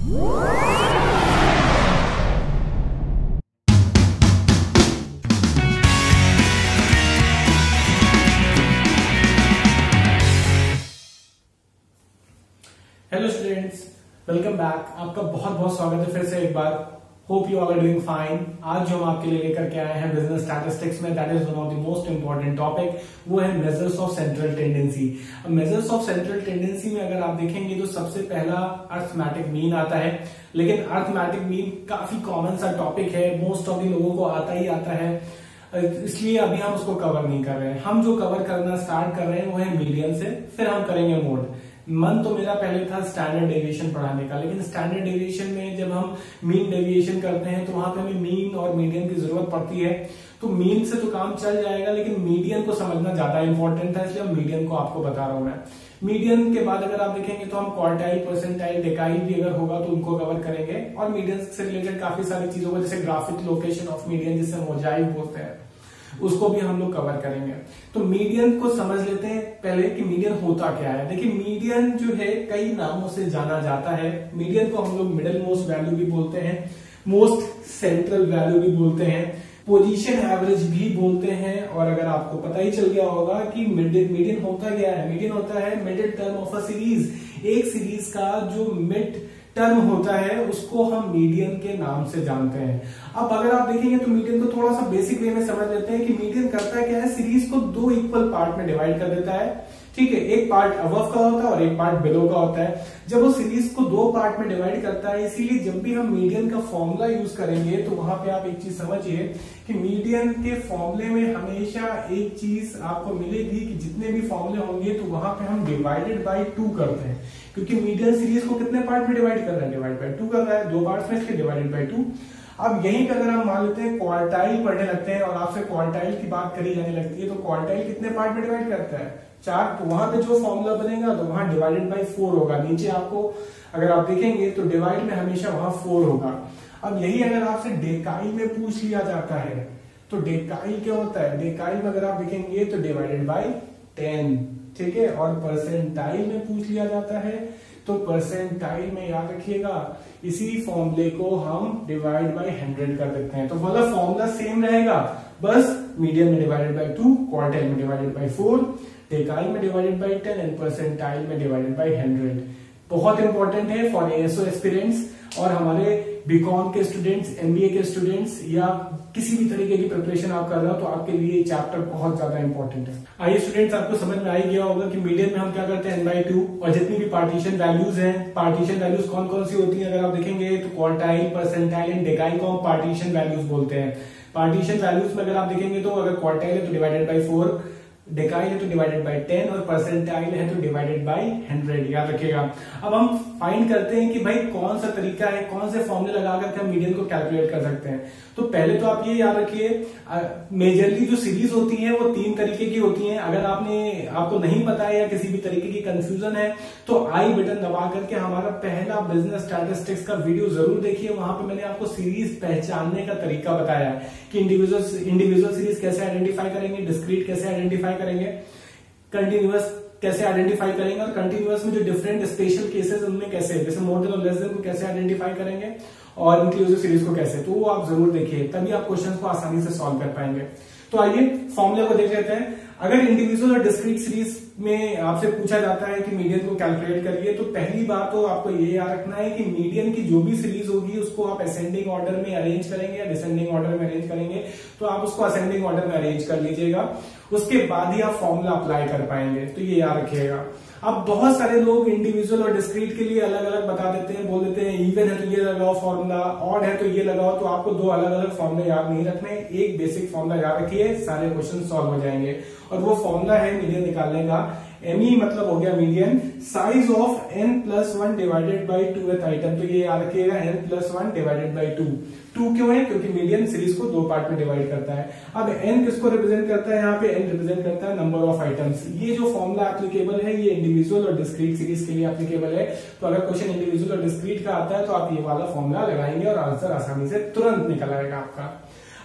Hello students, welcome back. आपका बहुत बहुत स्वागत है फिर से एक बार। Hope you all are doing fine. आज जो हम आपके लिए लेकर के आए हैं बिजनेस स्टैटिस्टिक्स में, that is one of the most important topic, वो है मेजर्स ऑफ सेंट्रल टेंडेंसी। अब मेजर्स ऑफ सेंट्रल टेंडेंसी में अगर आप देखेंगे तो सबसे पहला अर्थमेटिक मीन आता है, लेकिन अर्थमेटिक मीन काफी कॉमन सा टॉपिक है, मोस्ट ऑफ द लोगों को आता ही आता है, इसलिए अभी हम उसको कवर नहीं कर रहे हैं। हम जो कवर करना स्टार्ट कर रहे हैं वो है मीडियन से, फिर हम करेंगे मोड। मन तो मेरा पहले था स्टैंडर्ड डेविएशन पढ़ाने का, लेकिन स्टैंडर्ड डेविएशन में जब हम मीन डेविएशन करते हैं तो वहां पे हमें मीन और मीडियन की जरूरत पड़ती है। तो मीन से तो काम चल जाएगा, लेकिन मीडियन को समझना ज्यादा इंपॉर्टेंट है, इसलिए हम मीडियन को आपको बता रहा हूं मैं। मीडियन के बाद अगर आप देखेंगे तो हम क्वार्टाइल, परसेंटाइल, डेकाइल भी अगर होगा तो उनको कवर करेंगे, और मीडियन से रिलेटेड काफी सारी चीजों को, जैसे ग्राफिक लोकेशन ऑफ मीडियन जिसे मोजाइक बोलते हैं, उसको भी हम लोग कवर करेंगे। तो मीडियन को समझ लेते हैं पहले कि मीडियन होता क्या है। देखिए, मीडियन जो है कई नामों से जाना जाता है। मीडियन को हम लोग मिडिल मोस्ट वैल्यू भी बोलते हैं, मोस्ट सेंट्रल वैल्यू भी बोलते हैं, पोजीशन एवरेज भी बोलते हैं। और अगर आपको पता ही चल गया होगा कि मीडियन होता क्या है, मीडियन होता है middle term of a series. एक सीरीज का जो मिड टर्म होता है उसको हम मीडियन के नाम से जानते हैं। अब अगर आप देखेंगे तो मीडियन को थोड़ा सा बेसिक वे में समझ लेते हैं कि मीडियन करता क्या है, सीरीज को दो इक्वल पार्ट में डिवाइड कर देता है। ठीक है, एक पार्ट अबव का होता है और एक पार्ट बिलो का होता है। जब वो सीरीज को दो पार्ट में डिवाइड करता है, इसीलिए जब भी हम मीडियन का फॉर्मूला यूज करेंगे तो वहां पे आप एक चीज समझिए कि मीडियन के फॉर्मूले में हमेशा एक चीज आपको मिलेगी कि जितने भी फॉर्मूले होंगे तो वहां पे हम डिवाइडेड बाई 2 करते हैं, क्योंकि मीडियन सीरीज को कितने पार्ट में डिवाइड कर रहा है, डिवाइड बाई 2 कर रहा है, 2 पार्ट में, इसलिए डिवाइडेड बाई 2। अब यहीं पर अगर हम मान लेते हैं क्वार्टाइल पढ़ने लगते हैं और आपसे क्वार्टाइल की बात करी जाने लगती है, तो क्वार्टाइल कितने पार्ट में डिवाइड करता है, 4। तो वहां पे जो फॉर्मूला बनेगा तो वहां डिवाइडेड बाई 4 होगा। नीचे आपको अगर आप देखेंगे तो डिवाइड में हमेशा वहां 4 होगा। अब यही अगर आपसे डेकाइल में पूछ लिया जाता है तो डेकाइल क्या होता है, डेकाइल में अगर आप देखेंगे तो डिवाइडेड बाई 10, ठीक है। और परसेंटाइल में पूछ लिया जाता है तो परसेंटाइल में याद रखिएगा इसी फॉर्मूले को हम डिवाइड बाई 100 कर देते हैं। तो वाला फॉर्मूला सेम रहेगा, बस मीडियन में डिवाइडेड बाई 2, क्वार्टाइल में डिवाइडेड बाई 4, डेकाइल में डिवाइडेड बाई 10 एंड परसेंटाइल में डिवाइडेड बाई 100। बहुत इंपॉर्टेंट है फॉर एएसओ एस्पिरेंट्स और हमारे बीकॉम के स्टूडेंट्स, एमबीए के स्टूडेंट्स, या किसी भी तरीके की प्रिपरेशन आप कर रहे हो तो आपके लिए ये चैप्टर बहुत ज्यादा इंपॉर्टेंट है। आइए स्टूडेंट्स, आपको समझ में आ ही गया होगा कि मीडियन में हम क्या करते हैं, n/2, और जितनी भी पार्टीशन वैल्यूज हैं, पार्टीशन वैल्यूज कौन कौन सी होती हैं अगर आप देखेंगे तो क्वार्टाइल, परसेंटाइल एंड डेकाइल को हम पार्टीशन वैल्यूज बोलते हैं। पार्टीशन वैल्यूज में अगर आप देखेंगे तो अगर क्वार्टाइल है तो डिवाइडेड बाई 4, डेकाइल है तो डिवाइडेड बाई 10 और परसेंटाइल है तो डिवाइडेड बाई 100, याद रखिएगा। अब हम फाइंड करते हैं कि भाई कौन सा तरीका है, कौन से फॉर्मूले लगा करके हम मीडियन को कैलकुलेट कर सकते हैं। तो पहले तो आप ये याद रखिए, मेजरली जो सीरीज होती है वो 3 तरीके की होती हैं। अगर आपको नहीं पता है या किसी भी तरीके की कंफ्यूजन है तो आई बटन दबा करके हमारा पहला बिजनेस स्टैटिस्टिक्स का वीडियो जरूर देखिए। वहां पे मैंने आपको सीरीज पहचानने का तरीका बताया है कि इंडिविजुअल सीरीज कैसे आइडेंटिफाई करेंगे, डिस्क्रीट कैसे आइडेंटिफाई करेंगे, कंटिन्यूअस कैसे आइडेंटिफाई करेंगे, और कंटिन्यूअस में जो डिफरेंट स्पेशल केसेस उनमें कैसे, जैसे मोर देन और लेस देन को कैसे आइडेंटिफाई करेंगे, और इंक्लूसिव सीरीज को कैसे। तो वो आप जरूर देखिए, तभी आप क्वेश्चंस को आसानी से सॉल्व कर पाएंगे। तो आइए फॉर्मूले को देख लेते हैं। अगर इंडिविजुअल और डिस्क्रीट सीरीज में आपसे पूछा जाता है कि मीडियन को कैलकुलेट करिए, तो पहली बात तो आपको ये याद रखना है कि मीडियन की जो भी सीरीज होगी उसको आप असेंडिंग ऑर्डर में अरेंज करेंगे या डिसेंडिंग ऑर्डर में अरेंज करेंगे, तो आप उसको असेंडिंग ऑर्डर में अरेंज कर लीजिएगा, उसके बाद ही आप फॉर्मूला अप्लाई कर पाएंगे। तो ये याद रखिएगा। अब बहुत सारे लोग इंडिविजुअल और डिस्क्रीट के लिए अलग अलग बता देते हैं, बोल देते हैं इवन है तो ये लगाओ फॉर्मूला, ऑड है तो ये लगाओ। तो आपको 2 अलग अलग फॉर्मूले याद नहीं रखने, एक बेसिक फॉर्मूला याद रखिए, सारे क्वेश्चन सॉल्व हो जाएंगे। और वो फॉर्मूला है मीडियन निकालने का, एमई मतलब हो गया median, size of n+1 divided by 2th item. तो ये याद रखिएगा n+1 डिवाइडेड बाई 2। 2 क्यों है, क्योंकि मीडियन सीरीज को 2 पार्ट में डिवाइड करता है। अब n किसको रिप्रेजेंट करता है, यहाँ पे n रिप्रेजेंट करता है नंबर ऑफ आइटम्स। ये जो फॉर्मूला एप्लीकेबल है ये इंडिविजुअल और डिस्क्रीट सीरीज के लिए एप्लीकेबल है। तो अगर क्वेश्चन इंडिविजुअल और डिस्क्रीट का आता है तो आप ये वाला फॉर्मूला लगाएंगे और आंसर आसानी से तुरंत निकल आएगा आपका।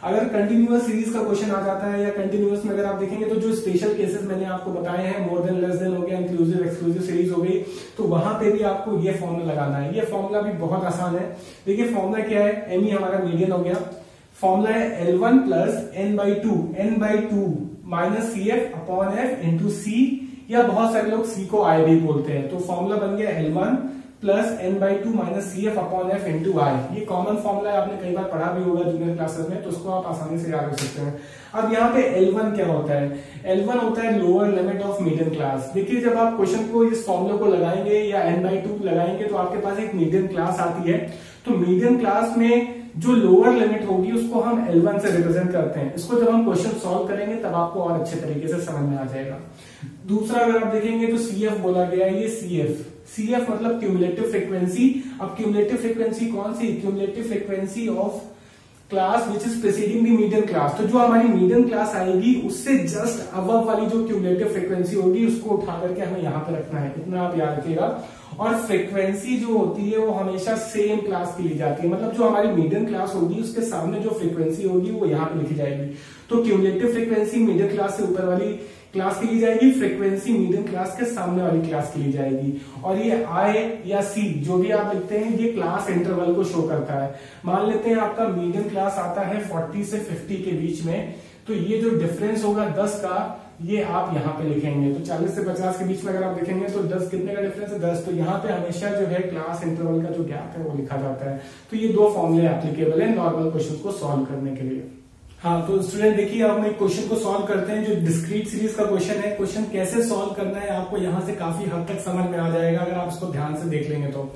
अगर कंटिन्यूअस सीरीज का क्वेश्चन आ जाता है या कंटिन्यूअस में अगर आप देखेंगे तो जो स्पेशल केसेस मैंने आपको बताए हैं, मोर देन लेस देन हो गया, इंक्लूसिव एक्सक्लूसिव सीरीज हो गई, तो वहां पे भी आपको ये फॉर्मूला लगाना है। ये फॉर्मूला भी बहुत आसान है। देखिए फॉर्मूला क्या है, एम ई हमारा मीडियन हो गया, फॉर्मूला है L1 plus n/2 minus CF upon F into C, या बहुत सारे लोग C को I भी बोलते हैं। तो फॉर्मूला बन गया L1 plus n/2 minus CF upon F into I। ये कॉमन फॉर्मूला है, आपने कई बार पढ़ा भी होगा जूनियर क्लासेस में, तो उसको आप आसानी से याद रख सकते हैं। अब यहाँ पे L1 क्या होता है, L1 होता है lower limit of median class. देखिए जब आप क्वेश्चन को इस फॉर्मूले को लगाएंगे या n/2 लगाएंगे तो आपके पास एक मीडियन क्लास आती है। तो मीडियन क्लास में जो लोअर लिमिट होगी उसको हम L1 से रिप्रेजेंट करते हैं। इसको जब हम क्वेश्चन सॉल्व करेंगे तब आपको और अच्छे तरीके से समझ में आ जाएगा। दूसरा अगर आप देखेंगे तो CF बोला गया है, ये CF मतलब क्यूमुलेटिव फ्रीक्वेंसी। अब क्यूमुलेटिव फ्रीक्वेंसी कौन सी, cumulative frequency of class which is preceding the median class. तो जो हमारी मीडियन क्लास आएगी उससे जस्ट अबव वाली जो क्यूमुलेटिव फ्रीक्वेंसी होगी उसको उठा करके हमें यहाँ पे रखना है, इतना आप याद रखिएगा। और फ्रीक्वेंसी जो होती है वो हमेशा सेम क्लास की ली जाती है, मतलब जो हमारी मीडियन क्लास होगी उसके सामने जो फ्रीक्वेंसी होगी वो यहाँ पे लिखी जाएगी। तो क्यूमुलेटिव फ्रीक्वेंसी मीडियन क्लास से ऊपर वाली क्लास की ली जाएगी, फ्रीक्वेंसी मीडियम क्लास के सामने वाली क्लास की ली जाएगी। और ये I या C जो भी आप लिखते हैं ये क्लास इंटरवल को शो करता है। मान लेते हैं आपका मीडियम क्लास आता है 40 से 50 के बीच में, तो ये जो डिफरेंस होगा 10 का ये आप यहाँ पे लिखेंगे। तो 40 से 50 के बीच में अगर आप देखेंगे तो 10 कितने का डिफरेंस है, 10। तो यहाँ पे हमेशा जो है क्लास इंटरवल का जो गैप है वो लिखा जाता है। तो ये दो फॉर्मूले एप्लीकेबल है नॉर्मल क्वेश्चन को सॉल्व करने के लिए। हाँ तो स्टूडेंट देखिए अब हम एक क्वेश्चन को सॉल्व करते हैं जो डिस्क्रीट सीरीज का क्वेश्चन है। क्वेश्चन कैसे सॉल्व करना है आपको यहाँ से काफी हद तक समझ में आ जाएगा अगर आप इसको ध्यान से देख लेंगे तो।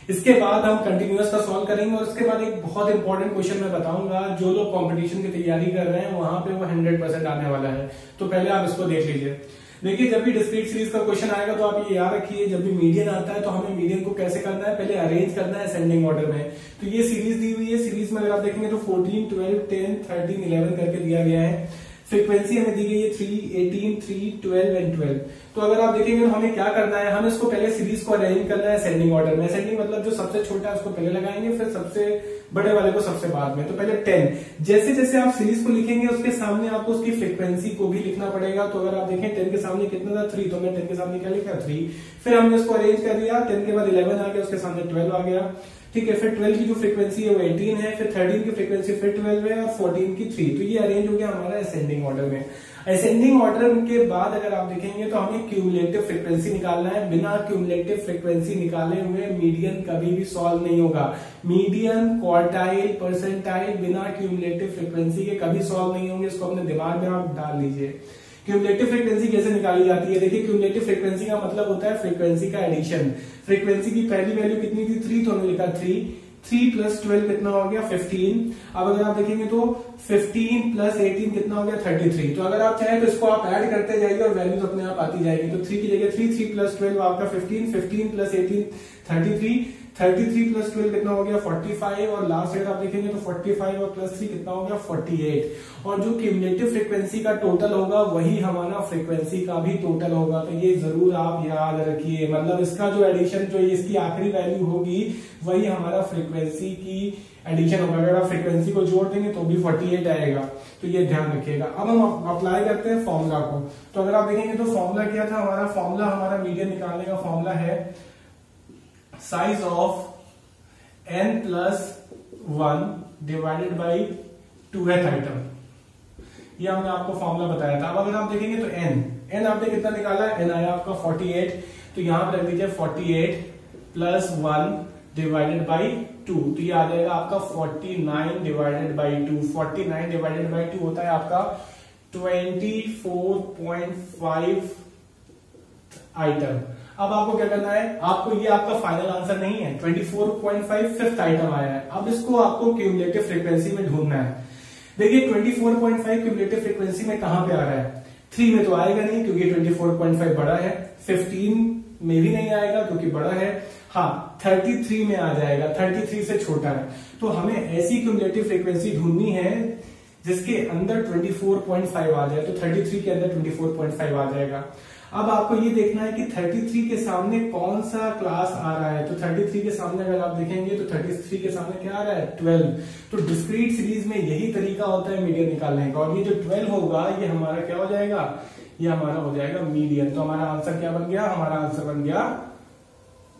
इसके बाद हम कंटिन्यूअस का सॉल्व करेंगे और उसके बाद एक बहुत इंपॉर्टेंट क्वेश्चन मैं बताऊंगा, जो लोग कंपटीशन की तैयारी कर रहे हैं वहां पे वो 100% आने वाला है। तो पहले आप इसको देख लीजिए। देखिए जब भी डिस्क्रीट सीरीज का क्वेश्चन आएगा तो आप ये याद रखिए, जब भी मीडियन आता है तो हमें मीडियन को कैसे करना है, पहले अरेंज करना है असेंडिंग ऑर्डर में। तो ये सीरीज दी हुई है, सीरीज में अगर आप देखेंगे तो 14, 12, 10, 13, 11 करके दिया गया है। फ्रीक्वेंसी हमें दी गई है 3, 18, 3, 12 एंड 12। तो अगर आप देखेंगे तो हमें क्या करना है, हमें इसको पहले सीरीज को अरेंज करना है असेंडिंग ऑर्डर में। असेंडिंग मतलब जो सबसे छोटा है उसको पहले लगाएंगे, फिर सबसे बड़े वाले को सबसे बाद में। तो पहले 10, जैसे जैसे आप सीरीज को लिखेंगे उसके सामने आपको उसकी फ्रीक्वेंसी को भी लिखना पड़ेगा। तो अगर आप देखें 10 के सामने कितना था 3, तो हमने 10 के सामने क्या लिखा 3। फिर हमने इसको अरेंज कर दिया, 10 के बाद 11 आ गया, उसके सामने 12 आ गया, ठीक है। फिर 12 की जो फ्रीक्वेंसी है वो 18 है, फिर 13 की फ्रीक्वेंसी फिर 12 है और 14 की 3। तो ये अरेंज हो गया हमारा असेंडिंग ऑर्डर में। असेंडिंग ऑर्डर के बाद अगर आप देखेंगे तो हमें क्यूमुलेटिव फ्रीक्वेंसी निकालना है। बिना क्यूमुलेटिव फ्रीक्वेंसी निकाले हुए मीडियन कभी भी सॉल्व नहीं होगा। मीडियन, क्वार्टाइल, परसेंटाइल बिना क्यूमुलेटिव फ्रीक्वेंसी के कभी सॉल्व नहीं होंगे। इसको अपने दिमाग में आप डाल लीजिए। क्यूमुलेटिव फ्रीक्वेंसी कैसे निकाली जाती है, देखिए क्यूमुलेटिव फ्रीक्वेंसी का मतलब होता है फ्रीक्वेंसी का एडिशन। फ्रीक्वेंसी की पहली वैल्यू कितनी थी 3, तो हमने लिखा 3 प्लस 12 कितना हो गया 15। अब अगर आप देखेंगे तो 15 प्लस 18 कितना हो गया 33। तो अगर आप चाहें तो इसको आप ऐड करते जाइए और वैल्यूज अपने आप आती जाएगी। तो 3 की जगह 3 प्लस 12 आपका 15, 15 प्लस 18 33, 33 प्लस 12 कितना हो गया 45। और लास्ट ईयर आप देखेंगे तो 45 और प्लस 3 कितना हो गया 48। और जो क्यूमुलेटिव फ्रीक्वेंसी का टोटल होगा वही हमारा फ्रीक्वेंसी का भी टोटल होगा। तो ये जरूर आप याद रखिए, मतलब इसका जो एडिशन जो इसकी आखिरी वैल्यू होगी वही हमारा फ्रीक्वेंसी की एडिशन होगा। अगर आप फ्रीक्वेंसी को जोड़ देंगे तो भी 48 आएगा। तो ये ध्यान रखिएगा। अब हम अप्लाई करते हैं फॉर्मूला को। तो अगर आप देखेंगे तो फॉर्मूला क्या था हमारा, फॉर्मूला हमारा मीडियन निकालने का फॉर्मूला है size of n+1 divided by 2th item. ये हमने आपको फॉर्मूला बताया था। अब अगर आप देखेंगे तो n आपने कितना निकाला है, n आया आपका 48। तो यहां पर रख दीजिए 48 प्लस 1 डिवाइडेड बाई 2। तो ये आ जाएगा आपका 49 डिवाइडेड बाई 2। 49 डिवाइडेड बाई 2 होता है आपका 24.5 आइटम। अब आपको क्या करना है, आपको ये आपका फाइनल आंसर नहीं है, 24.5 फिफ्थ आइटम आया है। अब इसको आपको क्यूमुलेटिव फ्रीक्वेंसी में ढूंढना है। देखिए 24.5 क्यूमुलेटिव फ्रीक्वेंसी में कहां पे आ रहा है, 3 में तो आएगा नहीं क्योंकि 24.5 बड़ा है, 15 में भी नहीं आएगा क्योंकि बड़ा है, हाँ 33 में आ जाएगा, 33 से छोटा है। तो हमें ऐसी क्यूमुलेटिव फ्रीक्वेंसी ढूंढनी है जिसके अंदर 24.5 आ जाए। तो 33 के अंदर 24.5 आ जाएगा। अब आपको ये देखना है कि 33 के सामने कौन सा क्लास आ रहा है। तो 33 के सामने अगर आप देखेंगे तो 33 के सामने क्या आ रहा है, 12। तो डिस्क्रीट सीरीज में यही तरीका होता है मीडियन निकालने का, और ये जो 12 होगा ये हमारा क्या हो जाएगा, ये हमारा हो जाएगा मीडियन। तो हमारा आंसर क्या बन गया, हमारा आंसर बन गया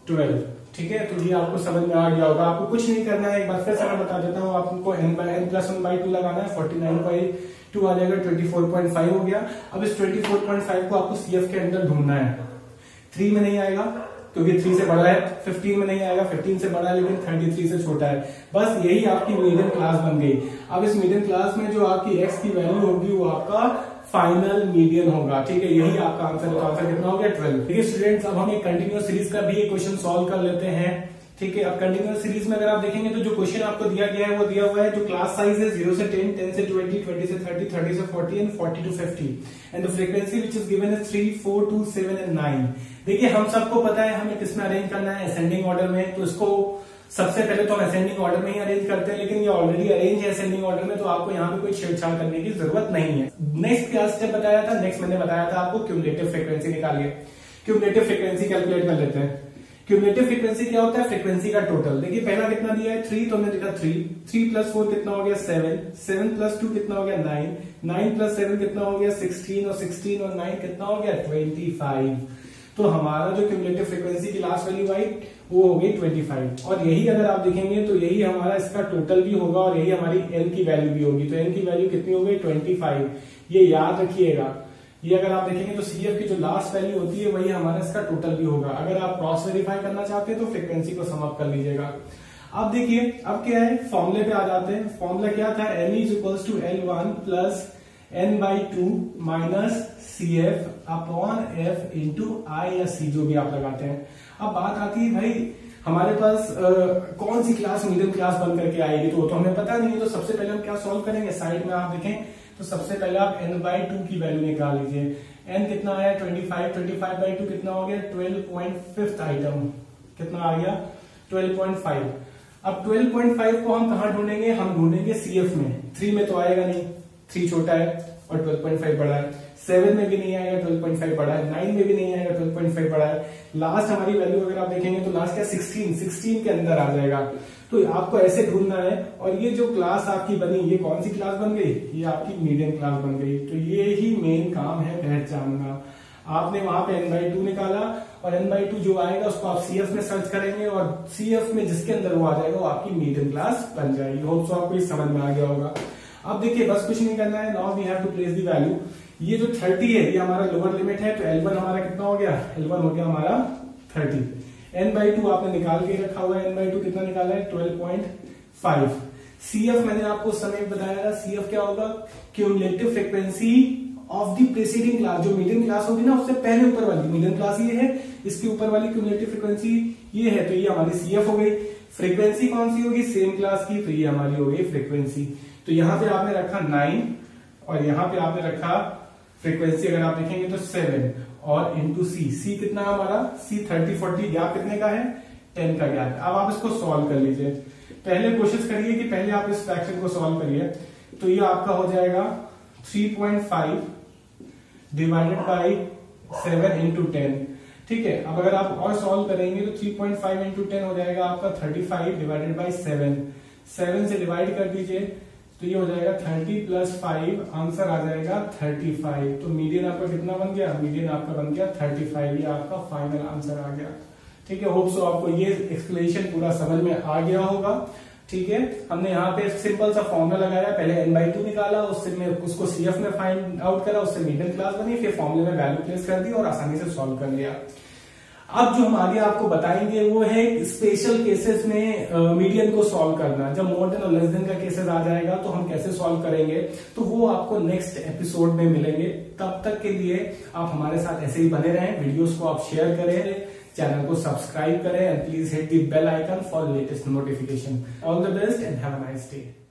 12। ठीक है, तो ये आपको समझ में आ गया होगा। आपको कुछ नहीं करना है, एक बार फिर से मैं बता देता हूँ। आपको n+1/2 लगाना है, 49/2 आ जाएगा, 24.5 हो गया। अब इस 24.5 को आपको CF के अंदर ढूंढना है। 3 में नहीं आएगा क्योंकि 3 से बड़ा है, 15 में नहीं आएगा, 15 से बड़ा है लेकिन 33 से छोटा है। बस यही आपकी मीडियन क्लास बन गई। अब इस मीडियन क्लास में जो आपकी x की वैल्यू होगी वो आपका फाइनल मीडियन होगा। ठीक है, यही आपका आंसर है। तो आंसर कितना हो गया, 12। ठीक है स्टूडेंट्स, अब हम एक कंटिन्यूअस सीरीज का भी एक क्वेश्चन सॉल्व कर लेते हैं। ठीक है, अब कंटिन्यूअस सीरीज में अगर आप देखेंगे तो जो क्वेश्चन आपको दिया गया है वो दिया हुआ है, जो क्लास साइज है 0 से 10, 10 से 20, 20 से 30, 30 से 40 and 40 to 50, and the frequency which is given है 3, 4, 2, 7 एंड 9। देखिए हम सबको पता है हमें किसमें अरेंज करना है, असेंडिंग ऑर्डर में। तो इसको सबसे पहले तो हम असेंडिंग ऑर्डर में ही अरेंज करते हैं, लेकिन ये ऑलरेडी अरेंज है असेंडिंग ऑर्डर में, तो आपको यहाँ पे कोई छेड़छाड़ करने की जरूरत नहीं है। नेक्स्ट क्लास जब बताया था, नेक्स्ट मैंने बताया था आपको क्यूमुलेटिव फ्रीक्वेंसी निकालिए। क्यूमुलेटिव फ्रीक्वेंसी कैलकुलेट कर लेते हैं। क्यूमुलेटिव फ्रीक्वेंसी क्या होता है, फ्रीक्वेंसी का टोटल। देखिए पहला कितना दिया है 3, तो हमने लिखा 3, 3 + 4 कितना हो गया 7, 7 + 2 कितना हो गया 9, 9 + 7 कितना हो गया 16, और 16 और 9 कितना हो गया 25। तो हमारा जो क्यूमुलेटिव फ्रीक्वेंसी की लास्ट वैल्यू आई वो हो गई 25, और यही अगर आप देखेंगे तो यही हमारा इसका टोटल भी होगा, और यही हमारी n की वैल्यू भी होगी। तो n की वैल्यू कितनी हो गई 25, ये याद रखिएगा। ये अगर आप देखेंगे तो CF की जो लास्ट वैल्यू होती है वही हमारा इसका टोटल भी होगा। अगर आप क्रॉस वेरीफाई करना चाहते हैं तो फ्रीक्वेंसी को सम अप कर लीजिएगा। अब देखिए अब क्या है, फॉर्मूले पे आ जाते हैं। फॉर्मूला क्या था, n = L1 + n/2 - CF/F × I या C, जो भी आप लगाते हैं। अब बात आती है भाई हमारे पास कौन सी क्लास मीडियम क्लास बन करके आएगी, तो वो तो हमें पता नहीं। तो सबसे पहले हम क्या सॉल्व करेंगे, साइड में आप देखें तो सबसे पहले आप n/2 की वैल्यू निकाल लीजिए। n कितना आया 25, 25/2 कितना हो गया 12.5 आइटम, कितना आ गया 12.5। अब 12.5 को हम कहां ढूंढेंगे, हम ढूंढेंगे CF में। 3 में तो आएगा नहीं, 3 छोटा है और 12.5 बड़ा है। 7 में भी नहीं आएगा, 12.5 बड़ा है। 9 में भी नहीं आएगा, 12.5 बड़ा है। लास्ट हमारी वैल्यू अगर आप देखेंगे तो लास्ट क्या 16 के अंदर आ जाएगा। तो आपको ऐसे ढूंढना है। और ये जो क्लास आपकी बनी, ये कौन सी क्लास बन गई, ये आपकी मीडियम क्लास बन गई। तो ये ही मेन काम है पहचानना। आपने वहां पे n/2 निकाला, और n/2 जो आएगा उसको आप CF में सर्च करेंगे, और CF में जिसके अंदर वो आ जाएगा वो आपकी मीडियम क्लास बन जाएगी। होप सो आपको ये समझ में आ गया होगा। अब देखिए बस कुछ नहीं करना है, now we have to place the value. ये जो 30 है ये हमारा लोअर लिमिट है, तो L1 हमारा कितना हो गया, L1 हो गया हमारा 30। n/2 आपने निकाल के रखा हुआ है, n/2 कितना निकाला है 12.5। CF मैंने आपको उस समय बताया था, CF क्या होगा, cumulative frequency of the preceding class. जो मीडियम क्लास होगी ना उससे पहले ऊपर वाली मीडियम क्लास ये है, इसके ऊपर वाली क्यूमुलेटिव फ्रीक्वेंसी ये है, तो ये हमारी CF हो गई। फ्रीक्वेंसी कौन सी होगी, सेम क्लास की, तो ये हमारी हो गई फ्रीक्वेंसी। तो यहाँ पे आपने रखा 9, और यहाँ पे आपने रखा फ्रीक्वेंसी अगर आप देखेंगे तो 7, और इंटू C कितना है हमारा, C 30, 40, गैप कितने का है 10 का गैप। अब आप इसको सॉल्व कर लीजिए। पहले कोशिश करिए कि पहले आप इस फ्रैक्शन को सॉल्व करिए। तो ये आपका हो जाएगा 3.5 / 7 × 10। ठीक है, अब अगर आप और सॉल्व करेंगे तो 3.5 × 10 हो जाएगा आपका 35 / 7। 7 से डिवाइड कर दीजिए तो ये हो जाएगा 30 + 5, आंसर आ जाएगा 35। तो मीडियन आपका कितना बन गया, मीडियन आपका बन गया 35। ये आपका फाइनल आंसर आ गया। ठीक है, होप सो आपको ये एक्सप्लेनेशन पूरा समझ में आ गया होगा। ठीक है, हमने यहाँ पे सिंपल सा फॉर्मूला लगाया, पहले n/2 निकाला, उससे उसको CF में फाइंड आउट करा, उससे मीडियन क्लास बनी, फिर फॉर्मूले में वैल्यू प्लेस कर दी और आसानी से सॉल्व कर लिया। अब जो हम आगे आपको बताएंगे वो है स्पेशल केसेस में मीडियन को सॉल्व करना। जब मोर देन और लेस देन का केसेस आ जाएगा तो हम कैसे सॉल्व करेंगे, तो वो आपको नेक्स्ट एपिसोड में मिलेंगे। तब तक के लिए आप हमारे साथ ऐसे ही बने रहें, वीडियोस को आप शेयर करें, चैनल को सब्सक्राइब करें, and please hit the bell icon for latest notification. All the best and have a nice day.